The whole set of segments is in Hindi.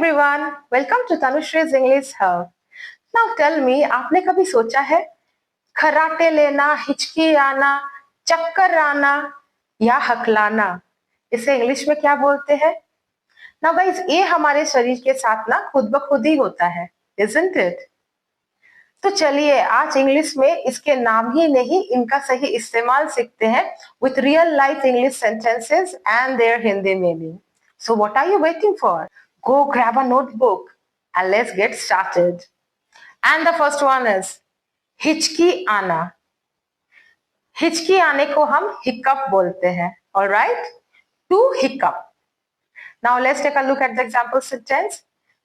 everyone, welcome to Tanushree's English Hub. Now tell me, आपने कभी सोचा है खर्राटे लेना, हिचकी आना, चक्कर आना या हकलाना, इसे इंग्लिश में क्या बोलते हैं? Now guys, ये हमारे शरीर के साथ ना खुद ब खुद ही होता है, isn't it? तो चलिए आज इंग्लिश में इसके नाम ही नहीं इनका सही इस्तेमाल सीखते हैं with real life English sentences and their Hindi meaning. So what are you waiting for? Go grab a notebook and let's get started. And the first one is हिचकी आना. हिचकी आने को हम hiccup बोलते हैं. All right? To hiccup. Now let's take a look at the example sentence.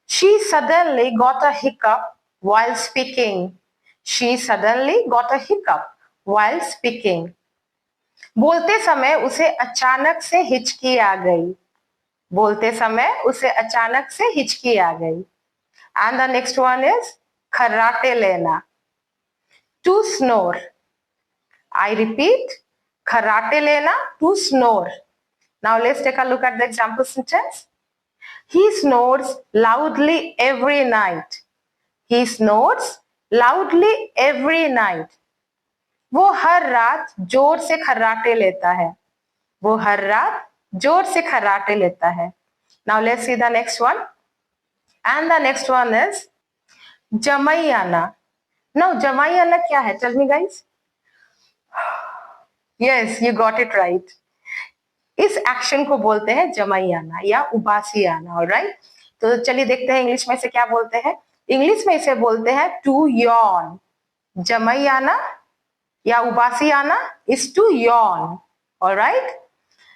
She suddenly got a hiccup while speaking. She suddenly got a hiccup while speaking. बोलते समय उसे अचानक से हिचकी आ गई. बोलते समय उसे अचानक से हिचकी आ गई. And the next one is खर्राटे लेना. To snore. I repeat, खर्राटे लेना, to snore. Now let's take a look at the example sentence. He snores loudly every night. He snores loudly every night. वो हर रात जोर से खर्राटे लेता है. वो हर रात जोर से खर्राटे लेता है. Now let's see the next one. And the next one is जमाई आना. Now जमाई आना क्या है? Tell me guys. Yes, you got it right. इस एक्शन को बोलते हैं जमाई आना या उबासी आना. ऑलराइट, तो चलिए देखते हैं इंग्लिश में इसे क्या बोलते हैं. इंग्लिश में इसे बोलते हैं टू यॉन. जमाई आना या उबासी आना is to yawn. Alright?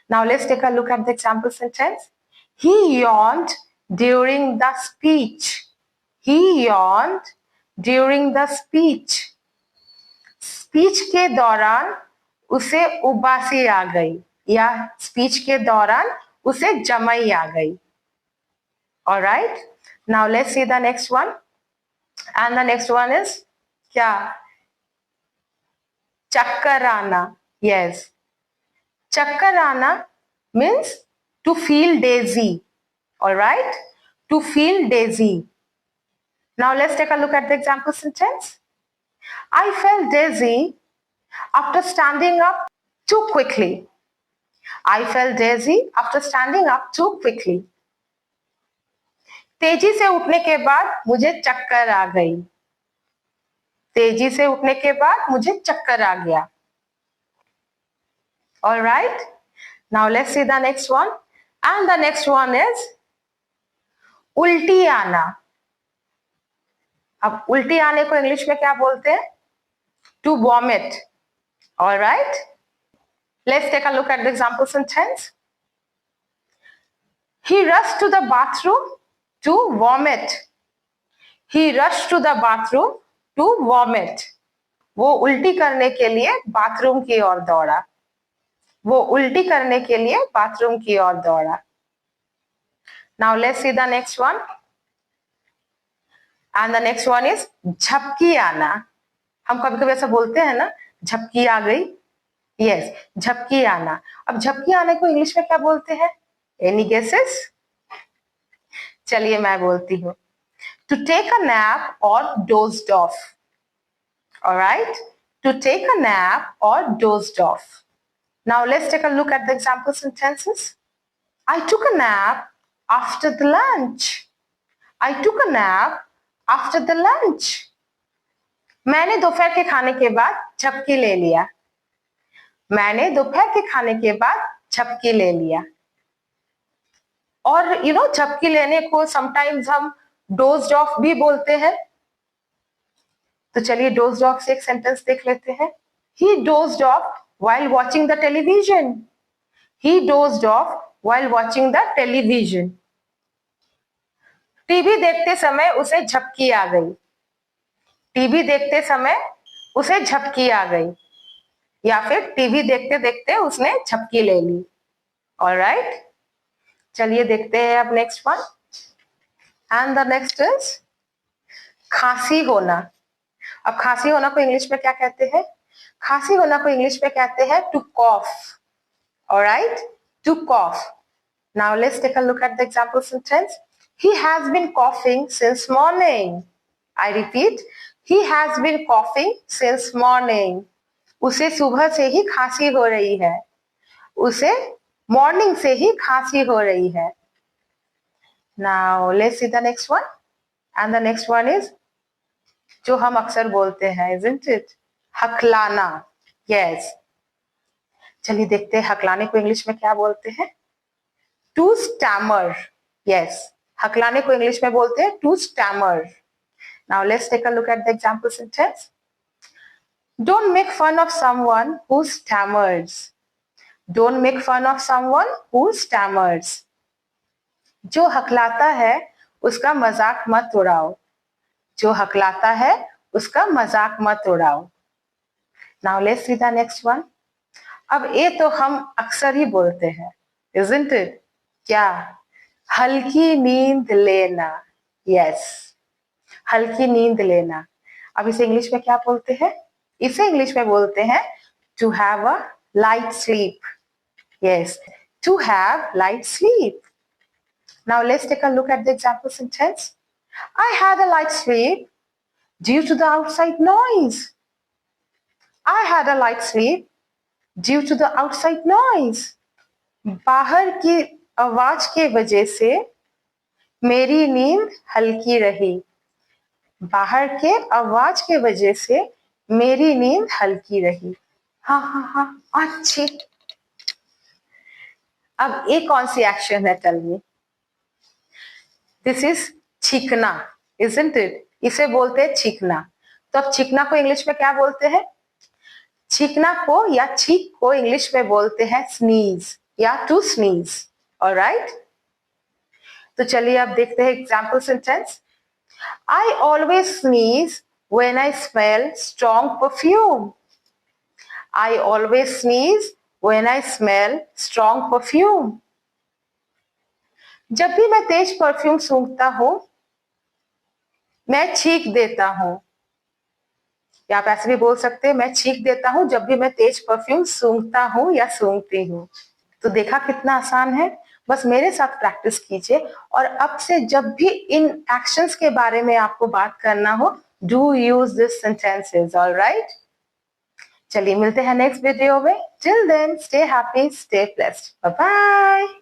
Now let's take a look at the example sentence. He yawned during the speech. He yawned during the speech. Speech के दौरान उसे उबासी आ गई या स्पीच के दौरान उसे जमाई आ गई. Alright? Now let's see the next one. And the next one is क्या? चक्कर आना. Yes. चक्कर आना means to feel dizzy. Alright? To feel dizzy. Now let's take a look at the example sentence. I felt dizzy after standing up too quickly. I felt dizzy after standing up too quickly. तेजी से उठने के बाद मुझे चक्कर आ गई. तेजी से उठने के बाद मुझे चक्कर आ गया. All right? Now let's see the next one. And the next one is उल्टी आना. अब उल्टी आने को इंग्लिश में क्या बोलते हैं? To vomit. All right? Let's take a look at the example sentence. He rushed to the bathroom to vomit. He rushed to the bathroom to vomit. वो उल्टी करने के लिए बाथरूम की ओर दौड़ा. वो उल्टी करने के लिए बाथरूम की ओर दौड़ा. Now let's see the next one. And the next one is झपकी आना. हम कभी कभी ऐसा बोलते हैं ना, झपकी आ गई. Yes, झपकी आना. अब झपकी आने को इंग्लिश में क्या बोलते हैं? Any guesses? चलिए मैं बोलती हूँ. To take a nap or dozed off. Alright? To take a nap or dozed off. Now let's take a look at the example sentences. I took a nap after the lunch. I took a nap after the lunch. मैंने दोपहर के खाने के बाद झपकी ले लिया. मैंने दोपहर के खाने के बाद झपकी ले लिया. और झपकी लेने को समटाइम्स हम डोज्ड ऑफ भी बोलते हैं. तो चलिए डोज्ड ऑफ से एक सेंटेंस देख लेते हैं. He dozed off while watching the television. He dozed off while watching the television. TV देखते समय उसे झपकी आ गई. टीवी देखते समय उसे झपकी आ गई या फिर टीवी देखते देखते उसने झपकी ले ली. ऑलराइट, चलिए देखते हैं अब next one. And the next is खांसी होना. अब खांसी होना को इंग्लिश में क्या कहते हैं? खांसी होना को इंग्लिश में कहते हैं to cough. Alright, to cough. Now let's take a look at the example sentence. He has been coughing since morning. I repeat, he has been coughing since morning. उसे सुबह से ही खांसी हो रही है. उसे मॉर्निंग से ही खांसी हो रही है. Now let's see the next one. And the next one is जो हम अक्सर बोलते हैं, isn't it? हकलाना. Yes. चलिए देखते हैं हकलाने को इंग्लिश में क्या बोलते हैं. To stammer. Yes. हकलाने को इंग्लिश में बोलते हैं to stammer. Now let's take a look at the example sentence. Don't make fun of someone who stammers. Don't make fun of someone who stammers. जो हकलाता है उसका मजाक मत उड़ाओ. जो हकलाता है उसका मजाक मत उड़ाओ. Now let's see the next one. अब ये तो हम अक्सर ही बोलते हैं, isn't it? क्या? हल्की नींद लेना. Yes. हल्की नींद लेना. अब इसे इंग्लिश में क्या बोलते हैं? इसे इंग्लिश में बोलते हैं to have a light sleep. Yes, to have light sleep. Now let's take a look at the example sentence. I had a light sleep due to the outside noise. I had a light sleep due to the outside noise. बाहर की आवाज के वजह से मेरी नींद हल्की रही. बाहर के आवाज के वजह से मेरी नींद हल्की रही. हाँ, अच्छी. अब एक कौन सी एक्शन है, टेल मी. दिस इज छींकना, isn't it? इसे बोलते हैं छींकना. तो अब छींकना को इंग्लिश में क्या बोलते हैं? छींकना को या छींक को इंग्लिश में बोलते हैं स्नीज या टू स्नीज. ऑलराइट. तो चलिए अब देखते हैं example sentence. I always sneeze when I smell strong perfume. I always sneeze when I smell strong perfume. जब भी मैं तेज परफ्यूम सूंघता हूं मैं छींक देता हूं. या आप ऐसे भी बोल सकते हैं मैं छींक देता हूं जब भी मैं तेज परफ्यूम सूंघता हूं या सूंघती हूं. तो देखा कितना आसान है. बस मेरे साथ प्रैक्टिस कीजिए और अब से जब भी इन एक्शंस के बारे में आपको बात करना हो, do use this sentences. Alright. चलिए मिलते हैं नेक्स्ट वीडियो में. Till then stay happy, stay blessed. Bye bye.